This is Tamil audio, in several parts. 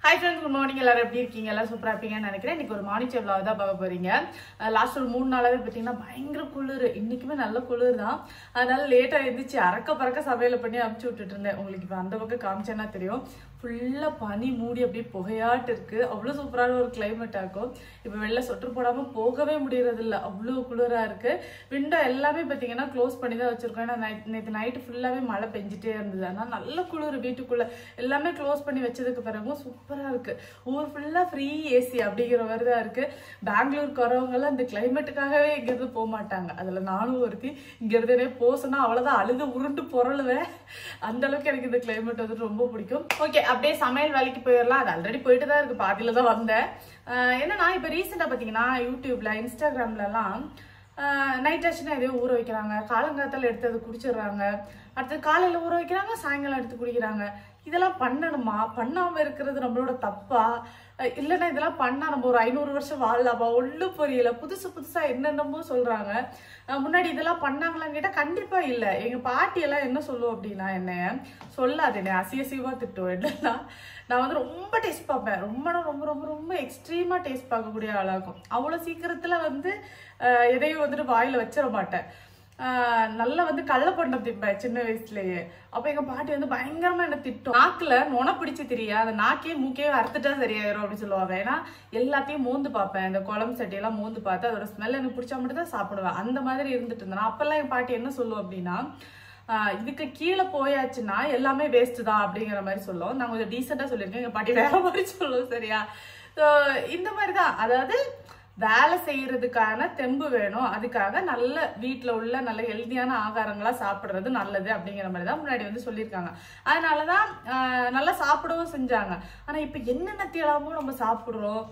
Hi friends, good morning. எல்லாரும் எப்படி இருக்கீங்க? எல்லாம் சூப்பரா இருப்பீங்கன்னு நினைக்கிறேன். இன்னைக்கு ஒரு மார்னிங் vlog தான் பார்க்க போறீங்க. லாஸ்ட் ஒரு 3 நாளாவே பார்த்தீங்கன்னா பயங்கர குளிர். இன்னைக்குமே நல்ல குளிர் தான். அதனால லேட்டா எழுந்திரிச்சு அரக்க பறக்க சமையல பண்ணி அனுப்பிச்சு விட்டுட்டு இருந்தேன். உங்களுக்கு இப்போ அந்த பக்கம் காமிச்சேன்னா தெரியும். ஃபுல்லா பனி மூடி அப்படியே புகையாட்டு இருக்கு. அவ்வளோ சூப்பரான ஒரு கிளைமேட்டா இருக்கும். இப்போ வெளில சொட்டர் போடாம போகவே முடியறது இல்லை. அவ்வளோ குளிரா இருக்கு. விண்டோ எல்லாமே பார்த்தீங்கன்னா க்ளோஸ் பண்ணி தான் வச்சிருக்கோம். ஏன்னா நேற்று நைட்டு ஃபுல்லாவே மழை பெஞ்சிட்டே இருந்தது. அதனால நல்ல குளிர் வீட்டுக்குள்ள எல்லாமே க்ளோஸ் பண்ணி வச்சதுக்கு பிறகும் சூப்பரா இருக்கு. ஊர் ஃபுல்லா ஃப்ரீ ஏசி அப்படிங்கிற மாதிரி தான் இருக்கு. பெங்களூருக்கு வரவங்க எல்லாம் இந்த கிளைமேட்டுக்காகவே இங்கிருந்து போக மாட்டாங்க. அதுல நானும் ஒருத்தி இங்க இருந்தே போசனா அவ்வளவுதான் அழுது உருண்டு பொருளுவேன். அந்த அளவுக்கு எனக்கு இந்த கிளைமேட் வந்து ரொம்ப பிடிக்கும். ஓகே, அப்படியே சமையல் வேலைக்கு போயிடலாம். அது ஆல்ரெடி போயிட்டு தான் இருக்கு, பாதியில தான் வந்தேன். என்னன்னா இப்ப ரீசெண்டா பாத்தீங்கன்னா யூடியூப்ல இன்ஸ்டாகிராம்ல எல்லாம் நைட் ஆச்சுன்னா எதையோ ஊற வைக்கிறாங்க, காலங்காத்தால எடுத்து அதை குடிச்சிடுறாங்க, அடுத்தது காலையில ஊற வைக்கிறாங்க, சாயங்காலம் எடுத்து குடிக்கிறாங்க. இதெல்லாம் பண்ணணுமா? பண்ணாம இருக்கிறது நம்மளோட தப்பா? இல்லைன்னா இதெல்லாம் பண்ணா நம்ம ஒரு 500 வருஷம் வாழலாமா? ஒன்றும் புரியல. புதுசா என்னென்னமோ சொல்றாங்க. முன்னாடி இதெல்லாம் பண்ணாங்களான்னு கேட்டா கண்டிப்பா இல்லை. எங்க பாட்டி எல்லாம் என்ன சொல்லுவோம் அப்படின்னா, என்னைய சொல்லாது, என்னை அசியசிவா திட்டுவோம். என்னன்னா நான் வந்து ரொம்ப டேஸ்ட் பார்ப்பேன். ரொம்ப ரொம்ப ரொம்ப ரொம்ப எக்ஸ்ட்ரீமா டேஸ்ட் பார்க்கக்கூடிய ஆளாகும். அவ்வளவு சீக்கிரத்துல வந்து எதையும் வந்துட்டு வாயில வச்சிட மாட்டேன். நல்லா வந்து கள்ள பண்ண திப்பேன் சின்ன வயசுலயே. அப்ப எங்க பாட்டி வந்து பயங்கரமா என்ன திட்டும். நாக்குல நுண பிடிச்சு தெரியா, அந்த நாக்கே மூக்கே அறுத்துட்டா சரியாயிரும் அப்படின்னு சொல்லுவாங்க. ஏன்னா எல்லாத்தையும் மோந்து பார்ப்பேன். இந்த குழம்பு சட்டியெல்லாம் மோந்து பார்த்து அதோட ஸ்மெல் எனக்கு பிடிச்சா மட்டும் தான் சாப்பிடுவேன். அந்த மாதிரி இருந்துட்டு இருந்தேன். அப்பெல்லாம் என் பாட்டி என்ன சொல்லுவோம் அப்படின்னா, இதுக்கு கீழே போயாச்சுன்னா எல்லாமே வேஸ்ட் தான் அப்படிங்கிற மாதிரி சொல்லுவோம். நான் கொஞ்சம் டீசெண்டா சொல்லியிருக்கேன், எங்க பாட்டி வேற மாதிரி சொல்லுவோம். சரியா? இந்த மாதிரிதான், அதாவது வேலை செய்யறதுக்கான தெம்பு வேணும். அதுக்காக நல்ல வீட்டுல உள்ள நல்ல ஹெல்தியான ஆகாரங்களா சாப்பிடுறது நல்லது அப்படிங்கிற மாதிரி தான் முன்னாடி வந்து சொல்லியிருக்காங்க. அதனாலதான் நல்லா சாப்பிடவும் செஞ்சாங்க. ஆனா இப்ப என்னென்னத்தையெல்லாமோ நம்ம சாப்பிடுறோம்.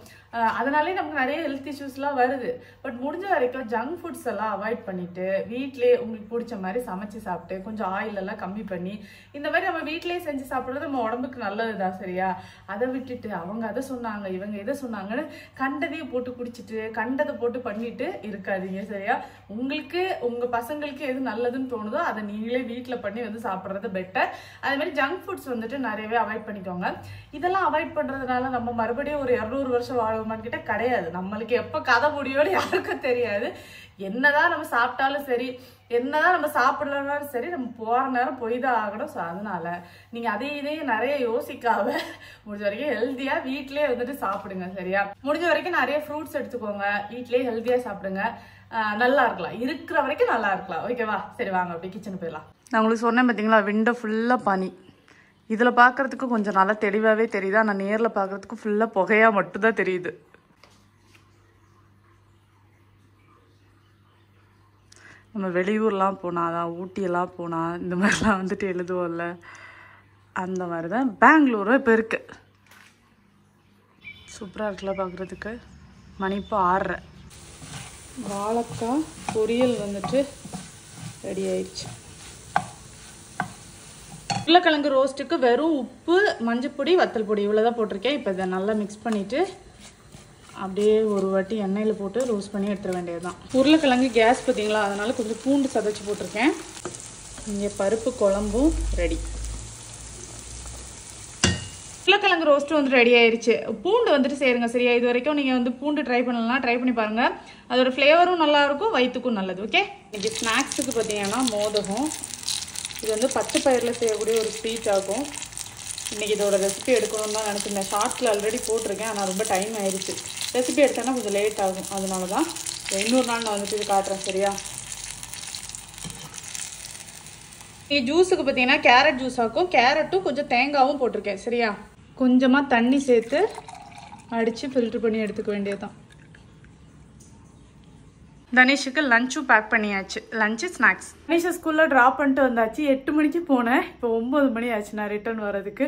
அதனாலே நமக்கு நிறைய ஹெல்த் இஷ்யூஸ் எல்லாம் வருது. பட் முடிஞ்ச வரைக்கும் ஜங்க் ஃபுட்ஸ் எல்லாம் அவாய்ட் பண்ணிட்டு வீட்லயே உங்களுக்கு பிடிச்ச மாதிரி சமைச்சு சாப்பிட்டு கொஞ்சம் ஆயில் எல்லாம் கம்மி பண்ணி இந்த மாதிரி நம்ம வீட்லயே செஞ்சு சாப்பிடுறது நம்ம உடம்புக்கு நல்லதுதான். சரியா? அதை விட்டுட்டு அவங்க அதை சொன்னாங்க, இவங்க இதை சொன்னாங்கன்னு கண்டதையும் போட்டு குடிச்சிட்டு கண்டதை போட்டு பண்ணிட்டு இருக்காதீங்க. சரியா? உங்களுக்கு உங்க பசங்களுக்கு எது நல்லதுன்னு தோணுதோ அதை நீங்களே வீட்டுல பண்ணி வந்து சாப்பிடுறது பெட்டர். அதே மாதிரி ஜங்க் ஃபுட்ஸ் வந்துட்டு நிறையவே அவாய்ட் பண்ணிக்கோங்க. இதெல்லாம் அவாய்ட் பண்றதுனால நம்ம மறுபடியும் ஒரு 200 வருஷம் வாழுமான்னு கிட்ட கிடையாது. நம்மளுக்கு எப்ப கதை முடியும்னு யாருக்கும் தெரியாது. என்னதான் நம்ம சாப்பிட்டாலும் சரி, என்னதான் நம்ம சாப்பிடலனாலும் சரி, நம்ம போற நேரம் போய் தான் ஆகணும். ஸோ அதனால நீங்க இதையும் நிறைய யோசிக்காம முடிஞ்ச வரைக்கும் ஹெல்த்தியா வீட்லயே வந்துட்டு சாப்பிடுங்க. சரியா? முடிஞ்ச வரைக்கும் நிறைய ஃப்ரூட்ஸ் எடுத்துக்கோங்க, வீட்லயே ஹெல்த்தியா சாப்பிடுங்க. நல்லா இருக்கலாம், இருக்கிற வரைக்கும் நல்லா இருக்கலாம். ஓகேவா? சரி, வாங்க அப்படியே கிச்சனுக்கு போயிடலாம். நான் உங்களுக்கு சொன்னேன் பார்த்தீங்களா, விண்டோ ஃபுல்லா பனி. இதுல பாக்குறதுக்கு கொஞ்சம் நல்லா தெளிவாவே தெரியுது. ஆனா நேர்ல பாக்குறதுக்கு ஃபுல்லா புகையா மட்டும் தான் தெரியுது. நம்ம வெளியூர்லாம் போனாதான், ஊட்டியெல்லாம் போனா இந்த மாதிரிலாம் வந்துட்டு எழுதுவோம்ல, அந்த மாதிரி தான் பெங்களூரும் இப்போ இருக்கு. சூப்பராக இருக்குல்ல பார்க்குறதுக்கு. மணி இப்போ 6:30. வாழைக்காய் பொரியல் வந்துட்டு ரெடி ஆயிடுச்சு. உருளைக்கிழங்கு ரோஸ்ட்டுக்கு வெறும் உப்பு, மஞ்சப்பொடி, வத்தல் பொடி இவ்வளோதான் போட்டிருக்கேன். இப்போ இதை நல்லா மிக்ஸ் பண்ணிவிட்டு அப்படியே ஒரு வாட்டி எண்ணெயில் போட்டு ரோஸ்ட் பண்ணி எடுத்துட வேண்டியது தான். உருளைக்கிழங்கு கேஸ் பார்த்தீங்களா, அதனால கொஞ்சம் பூண்டு சதைச்சி போட்டிருக்கேன். இங்கே பருப்பு குழம்பும் ரெடி. உருளைக்கிழங்கு ரோஸ்ட்டு வந்து ரெடி ஆயிடுச்சு. பூண்டு வந்துட்டு சேருங்க. சரியா? இது வரைக்கும் நீங்கள் வந்து பூண்டு ட்ரை பண்ணலாம், ட்ரை பண்ணி பாருங்கள். அதோட ஃப்ளேவரும் நல்லாயிருக்கும், வயிற்றுக்கும் நல்லது. ஓகே, இன்றைக்கி ஸ்நாக்ஸுக்கு பார்த்தீங்கன்னா மோதகம். இது வந்து பச்சை பயிரில் செய்யக்கூடிய ஒரு ஸ்வீட் ஆகும். இன்றைக்கி இதோட ரெசிபி எடுக்கணும்னு தான் நினச்சிருந்தேன். ஷார்ட்ஸில் ஆல்ரெடி போட்டிருக்கேன், ஆனால் ரொம்ப டைம் ஆயிடுச்சு. ரெசிபி எடுத்தேன்னா கொஞ்சம் லேட் ஆகும். அதனால தான் இன்னொரு நாள் நான் வந்துட்டு இது காட்டுறேன். சரியா? இங்கே ஜூஸுக்கு பார்த்தீங்கன்னா கேரட் ஜூஸ் ஆக்கும். கேரட்டும் கொஞ்சம் தேங்காவும் போட்டிருக்கேன். சரியா? கொஞ்சமாக தண்ணி சேர்த்து அடித்து ஃபில்ட்ரு பண்ணி எடுத்துக்க வேண்டியது தான். தனிஷுக்கு லஞ்சும் பேக் பண்ணியாச்சு. லஞ்சு ஸ்நாக்ஸ் தனிஷை ஸ்கூலில் ட்ராப் பண்ணிட்டு வந்தாச்சு. 8 மணிக்கு போனேன். இப்போ 9 மணி ஆச்சு நான் ரிட்டர்ன் வர்றதுக்கு.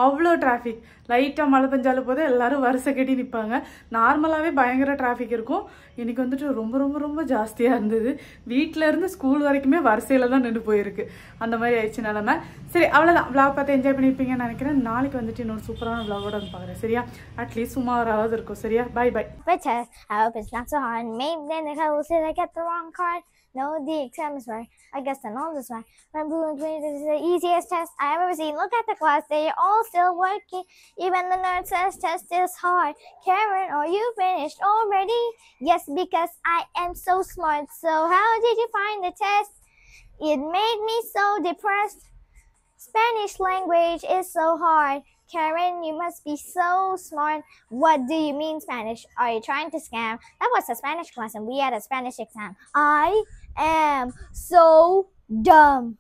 அவ்வளோ டிராஃபிக். லைட்டாக மழை பெஞ்சாலும் போது எல்லாரும் வரிசை கட்டி நிற்பாங்க. நார்மலாகவே பயங்கர டிராஃபிக் இருக்கும். இன்னைக்கு வந்துட்டு ரொம்ப ரொம்ப ரொம்ப ஜாஸ்தியாக இருந்தது. வீட்டில் இருந்து ஸ்கூல் வரைக்குமே வரிசையில் தான் நின்று போயிருக்கு. அந்த மாதிரி ஆயிடுச்சு நிலமை. சரி, அவ்வளோதான். விளாக் பார்த்து என்ஜாய் பண்ணியிருப்பீங்கன்னு நினைக்கிறேன். நாளைக்கு வந்துட்டு இன்னொரு சூப்பரான விளாகோட வந்து பார்க்குறேன். சரியா? அட்லீஸ்ட் சும்மா ஒரு இருக்கும். சரியா? Bye bye. I hope it's not so hard. Maybe then the house said I got the wrong card. No, the exam is right. I guess the knowledge is right. My blue and green is the easiest test I've ever seen. Look at the class, they are all still working. Even the nerd says test is hard. Karen, are you finished already? Yes, because I am so smart. So how did you find the test? It made me so depressed. Spanish language is so hard. Karen, you must be so smart. What do you mean Spanish? Are you trying to scam? That was a Spanish class and we had a Spanish exam. I am so dumb.